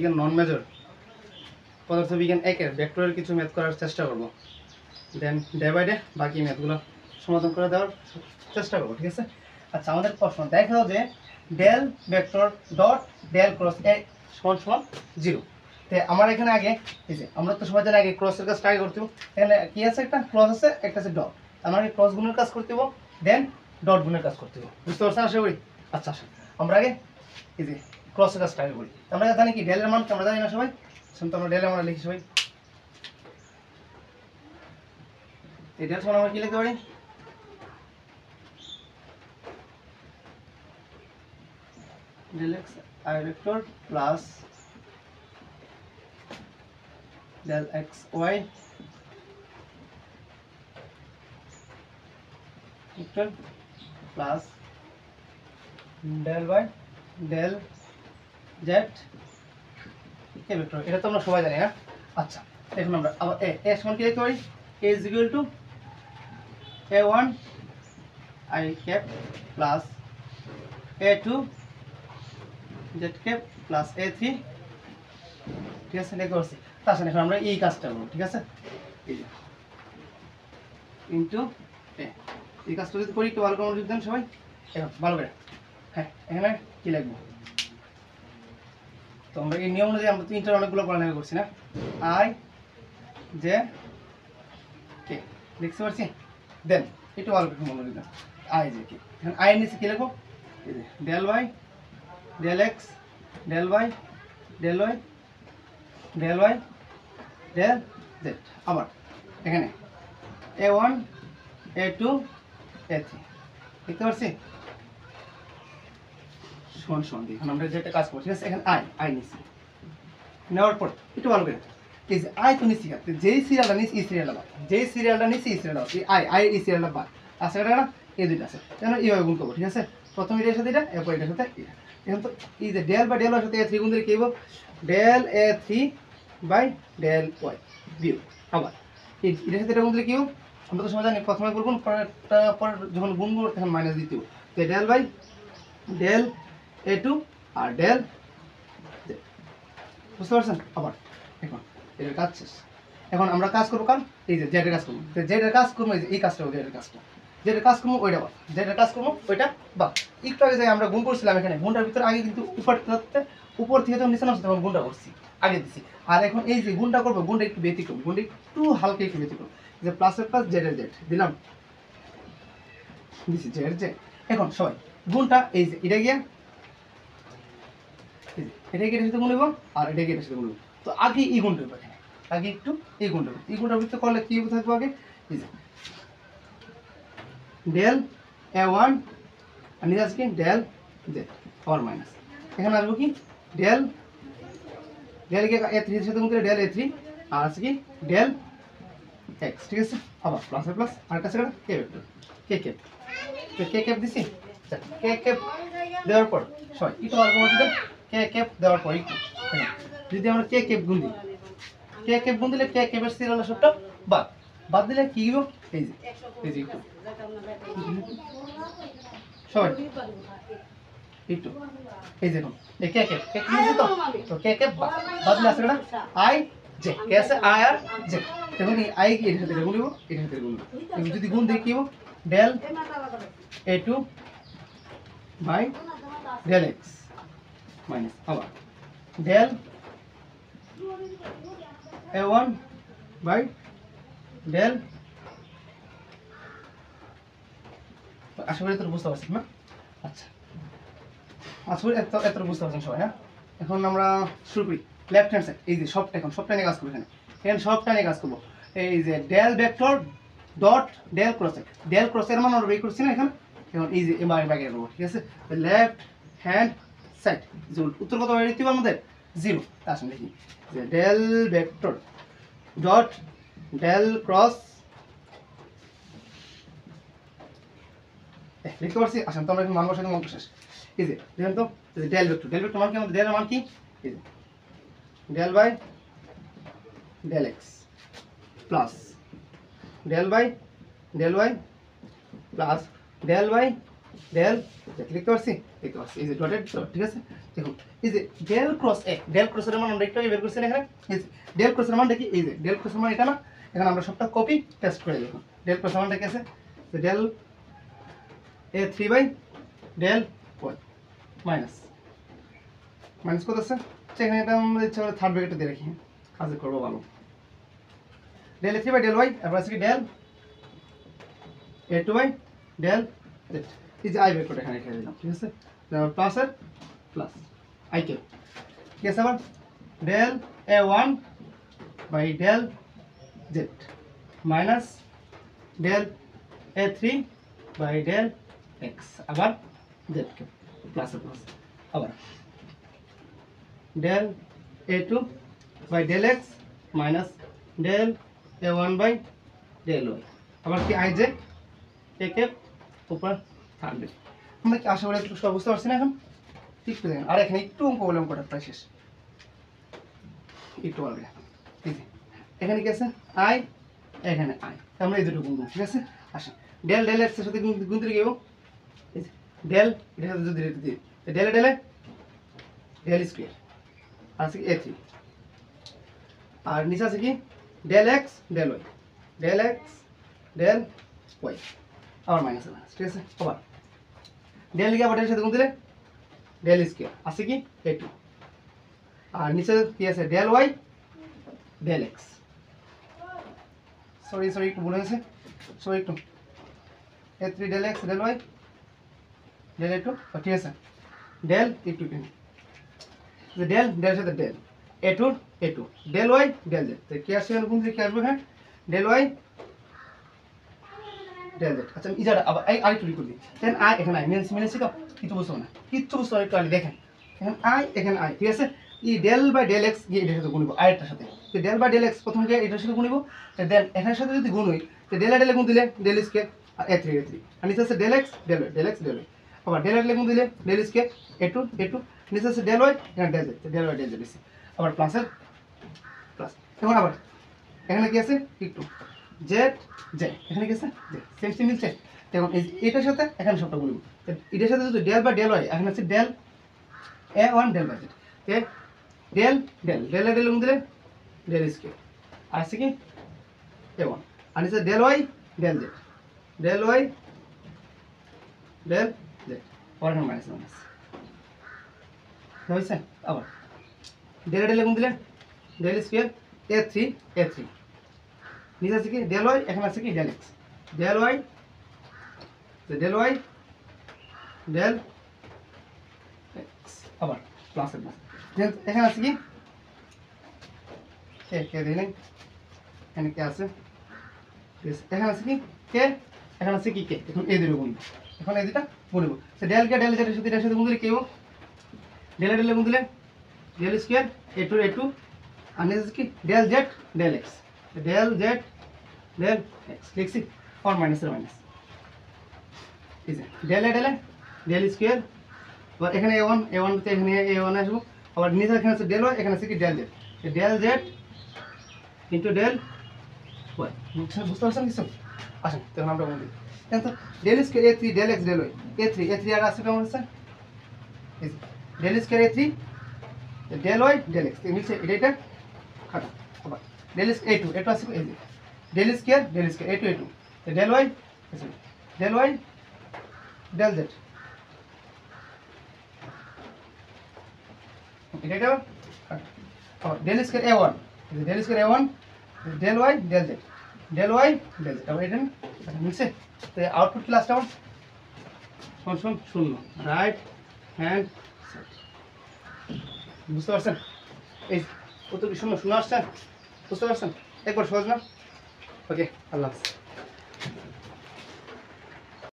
পদার্থবিজ্ঞান নন মেজর পদার্থবিজ্ঞান 1-এর ভেক্টরের কিছু ম্যাথ করার চেষ্টা করব, দেন ডে বাই ডে বাকি ম্যাথগুলো সমাধান করে দেওয়ার চেষ্টা করবো, ঠিক আছে। আচ্ছা, আমাদের প্রশ্ন দেখা যে del vector dot del cross A সমান সমান 0। তো আমার এখানে আগে এই যে আমরা তো সবাই জানি আগে ক্রসের কাজটা আগে করতে হবে। এখানে কি আছে, একটা ক্রস আছে, একটা আছে ডট। আমাকে ক্রস গুণের কাজ করতে হবে, দেন ডট গুণের কাজ করতে হবে। বুঝতে পারছেন আশা করি? আচ্ছা আসুন আমরা আগে এই যে ক্রসের কাজটা আগে করি। আমরা জানি কি ডেলের মান আমরা জানি না সবাই, শুনতে আমরা ডেলের মান লিখি সবাই। এই ডেল সমান আমরা কি লিখতে পারি? del x I vector plus del x y vector plus del y del z k vector। এটা তো আমরা সবাই জানি না। আচ্ছা, এখন আমরা আবার a সমান কি লিখতে পারি? a is equal to a1 I cap plus a2 z cap plus a3, ঠিক আছে, লিখতে পারছি। তার সাথে এখন আমরা এই কাজটা করব, ঠিক আছে, এই যে ইনটু a, এই কাজটা যদি করি একটু ভালো করে মনোযোগ দেন সবাই। এখন ভালো করে, হ্যাঁ, এখানে কি লিখবো? তো আমরা এই নিয়ম অনুযায়ী আমরা তিনটার অনেকগুলো পড়ালেখা করছি না, আই জে কে লিখতে পারছি। দেন একটু ভালো করে মনোযোগ দেন, আই জে কে। এখন আই নিচে কি লিখবো? এই যে del y del x del y del y del y del z। আবার এখানে a1 a2 a3 দেখতে পাচ্ছি সমান সমান দিয়ে। এখন আমরা যেটা কাজ করছি, ঠিক আছে, এখানে আই নিচ্ছি, নেওয়ার পর একটু ভালো করে এই যে আই তো নিচ্ছি, যেই সিরিয়ালটা নিচ্ছি এই সিরিয়ালটা বাদ, যেই সিরিয়ালটা নিচ্ছি এই সিরিয়ালটা বাদ, আই এই সিরিয়ালটা বাদ আছে, এটা এই দুইটা আছে, কেন এইভাবে গুণ করবো, ঠিক আছে। প্রথমে এটার সাথে এটা, এরপর এটার সাথে এটা। এখন তো এই যে ডেল বা ডেল ওয়ার সাথে a3 গুণ দিলে কি হবো? Del a3 by del Y বিয়োগ। আবার এটার সাথে এটা গুণ দিলে কি হবো? আমরা তো সময় জানি প্রথমে গুণ, পর যখন গুণ করবো তখন মাইনাস দিতে হবে। তো ডেল বাই ডেল a2 আর ডেল, বুঝতে পারছেন? আবার এখন এটার কাজ শেষ। এখন আমরা কাজ করবো কারণ এই যে জেডের কাজ করবো, জেডের কাজ করবো, এই কাজটা জেডের কাজটা, যেটা কাজ করবো ওইটা বাদ, যেটা কাজ করবো ওইটা বাদ। একটু আগে যে আমরা গুণ করছিলাম এখানে, গুণটার ভিতরে আগে কিন্তু উপর থেকে যখন নিচে নামছে তখন গুণটা করছি, আগে দিচ্ছি। আর এখন এই যে গুণটা করবো, গুণটা একটু ব্যতিক্রম, গুণটা একটু হালকা একটু ব্যতিক্রম, যে প্লাসের প্লাস জেডের জেড দিলাম, দিচ্ছি জেড জেড। এখন সবাই গুণটা এই যে এটা গিয়া এটা গিয়ে এটার সাথে গুণ নেবো, আর এটা গিয়ে এটার সাথে গুণ নেবো। তো আগে এই গুণটা হবে, আগে একটু এই গুণটার ভিতরে করলে কি থাকবো? আগে এই যে ডেল a1 আর নিচে আসবে কি ডেল জেড পাওয়ার মাইনাস, এখানে আসবো কি ডেল কে a3 এর সাথে গুণ করে ডেল a3, আর আছে কি ডেল x, ঠিক আছে। আবার প্লাস এর প্লাস আর কাছে কে ভেক্টর কে ক্যাপ, তো কে ক্যাপ দিছি। কে ক্যাপ দেওয়ার পর সরি একটু ভালো করে দিবেন, কে ক্যাপ দেওয়ার পর একটু যদি আমরা কে ক্যাপ গুণ দিই, কে ক্যাপ গুণ দিলে কে ক্যাপের সিরিয়াল সবটা বাদ দিলে কি হবে? এই যে একটু সবাই একটু এই দেখুন এই কে ক্যাপ নিয়েছি, তো কে ক্যাপ বাদ দিলে আছে এটা আই জে, কে আছে আই আর জে। দেখুন এই আই কি এর সাথে গুণ দিব, এর সাথে গুণ দিব, যদি গুণ দেই কি হবে? Del a2 by del x minus আবার ডেল a1 বাই ডেল, আশা করি তোর বুঝতে পারছেন না? আচ্ছা, আশা করি এত বুঝতে পারছেন সবাই। হ্যাঁ, এখন আমরা শুরু করি লেফট হ্যান্ড সাইড। এই যে সবটা এখন সবটা নিয়ে কাজ করবো, এখানে সবটা নিয়ে কাজ করবো। এই যে ডেল ভেক্টর ডট ডেল ক্রসের মান আমরা বের করছি না এখানে। এখন এই যে এবার বাগিয়ে দেবো, ঠিক আছে। লেফট হ্যান্ড সাইড উত্তর কত বের দিতে হবে আমাদের? 0। আসুন দেখি যে del vector dot del cross লিখতে পারছি। আসেন তো আমরা এখন মান বসাতে মান শেষ। এই যে দেখেন তো ডেল ভেক্টর মান কি? আমাদের ডেল মান কি? এই যে del by del x plus del by del y plus del by del, লিখতে পারছি? এই যে ডটেড ডট, ঠিক আছে। দেখুন এই যে ডেল ক্রস এ, ডেল ক্রসের মান আমরা একটু বের করছি না এখানে, এই যে ডেল ক্রসের মান দেখি, এই যে ডেল ক্রসের মান এটা না, এখানে আমরা সবটা কপি পেস্ট করে দেব। ডেল ক্রসের মানটা কি আছে, তো del a 3 by del y minus minus কত আছে, সেখানে এটা আমরা ইচ্ছা করে থার্ড ব্র্যাকেটে দিয়ে রাখি, কাজে করবো ভালো। Del a 3 by del y, তারপর আছে কি del a 2 by del z, এই যে আই বের করে এখানে রেখে দিলাম, ঠিক আছে। প্লাস এর প্লাস আই কে, ঠিক আছে। আবার del a 1 by del z minus del a 3 by del x, আবার জেড কে প্লাস এর প্লাস, আবার del a 2 by del x minus del a 1 by del y, আবার কি আই জে এ কে উপর থাকবে। আমরা কি আশা করি একটু সব বুঝতে পারছি না এখন, ঠিক করে দেখেন। আর এখানে একটু অঙ্ক বললাম কটা প্রায় শেষ, একটু বলবে ঠিক আছে। এখানে কি আছে আই, এখানে আই, আমরা এই দুটো গুণ দেবো, ঠিক আছে। আসেন ডেল ডেল এক্স এর সাথে গুণ দিলে কি হবে, ডেল এর সাথে যদি দিই ডেলে ডেলে ডেল স্কয়ার আছে কি a3, আর নিচে আছে কি del x del y, del x del y, আবার মাইনাস মাইনাস, ঠিক আছে। আবার ডেল কি আবার ডেল সাথে গুণ দিলে ডেল স্কয়ার আছে কি a2, আর নিচে কি আছে del y del x, sorry একটু ভুল হয়েছে, সরি একটু a3 del x del y del a2, ঠিক আছে। ডেল a2 কেন ডেল ডেল সাথে del a2 del y del z, তো কি আসছে এখানে গুণ দিলে কি আসবে, হ্যাঁ ডেল ওয়াই ডেল জেড। আচ্ছা ইজাটা আবার এই আরেকটু লিখে দিই, দেন আই এখানে আই মিলেছি তো, কিছু বুঝছো না, কিচ্ছু বুঝছো না, একটু আগে দেখেন এখানে আই এখানে আই, ঠিক আছে। এই ডেল বাই ডেল এক্স গিয়ে এটার সাথে গুণিব আরেকটার সাথে, তো ডেল বাই ডেল এক্স প্রথম গিয়ে এটার সাথে গুণিব, দেন এখানের সাথে যদি গুণ হই তো ডেল ডেলে গুণ দিলে ডেল স্কয়ার আর a3 আর নিচে আছে del x del y del x del y, আবার ডেল ডেলে গুণ দিলে ডেল স্কয়ার a2 নিচে আছে ডেল ওয়াই এখানে del z, del y del z আছে, আবার প্লাসের প্লাস। এখন আবার এখানে কি আছে একটু জেড জেড, এখানে কি আছে জেড, সেম সেম মিলছে। এখন এটার সাথে এখানে সবটা গুণিব, এটার সাথে যদি ডেল বাই ডেল ওয়াই, এখানে আছে del a1 del by z, এ ডেল ডেল ডেল ডেল গুণ দিলে ডেল স্কয়ার আছে কি a1, আর নিচে del y del z, del y del z, পরে এখানে মাইনাস মাইনাস হয়েছে। আবার ডেল ডেল গুণ দিলে ডেল স্কয়ার a3 নিচে আছে কি ডেল ওয়াই, এখানে আছে কি del x, del y del x, আবার প্লাস এর প্লাস, এখানে আছে কি কে দিই নাই, এখানে কে আছে, এখানে আছে কি কে, এখানে আছে কি কে, এখন এই দুটো গুণব, এখন এই দুটা গুণব, তো ডেল কে ডেল জেড এর সাথে গুণ দিলে কি হবে, ডেল ডেল গুণ দিলে ডেল স্কয়ার a2 আর নিচে আছে কি del z del x, del z del x লিখছি, আর মাইনাসের মাইনাস, এই যে ডেল ডেল স্কয়ার, আবার এখানে a1 তে এখানে a1 আসবো, আবার নিচে এখানে আছে ডেল ওয়াই, এখানে আছে কি del z into del y, বুঝতে পারছেন কিছু। আসেন তখন আমরা বলি তো del square a3 del x del y, a3 আর আছে কেমন আছে, এই যে del square a3 del y del x, মিলছে এটা খাতা। আবার ডেল a2 আছে এই যে del square a2 del y del z, এটা আবার del square a1 del y del z, আবার এটা মিলছে। তো আউটপুট ক্লাস কেমন, শূন্য রাইট হ্যান্ড সাইড, বুঝতে পারছেন, এই কত কি শূন্য আসছেন, বুঝতে পারছেন, একবার সহজ না, ওকে আল্লাহ হাফেজ।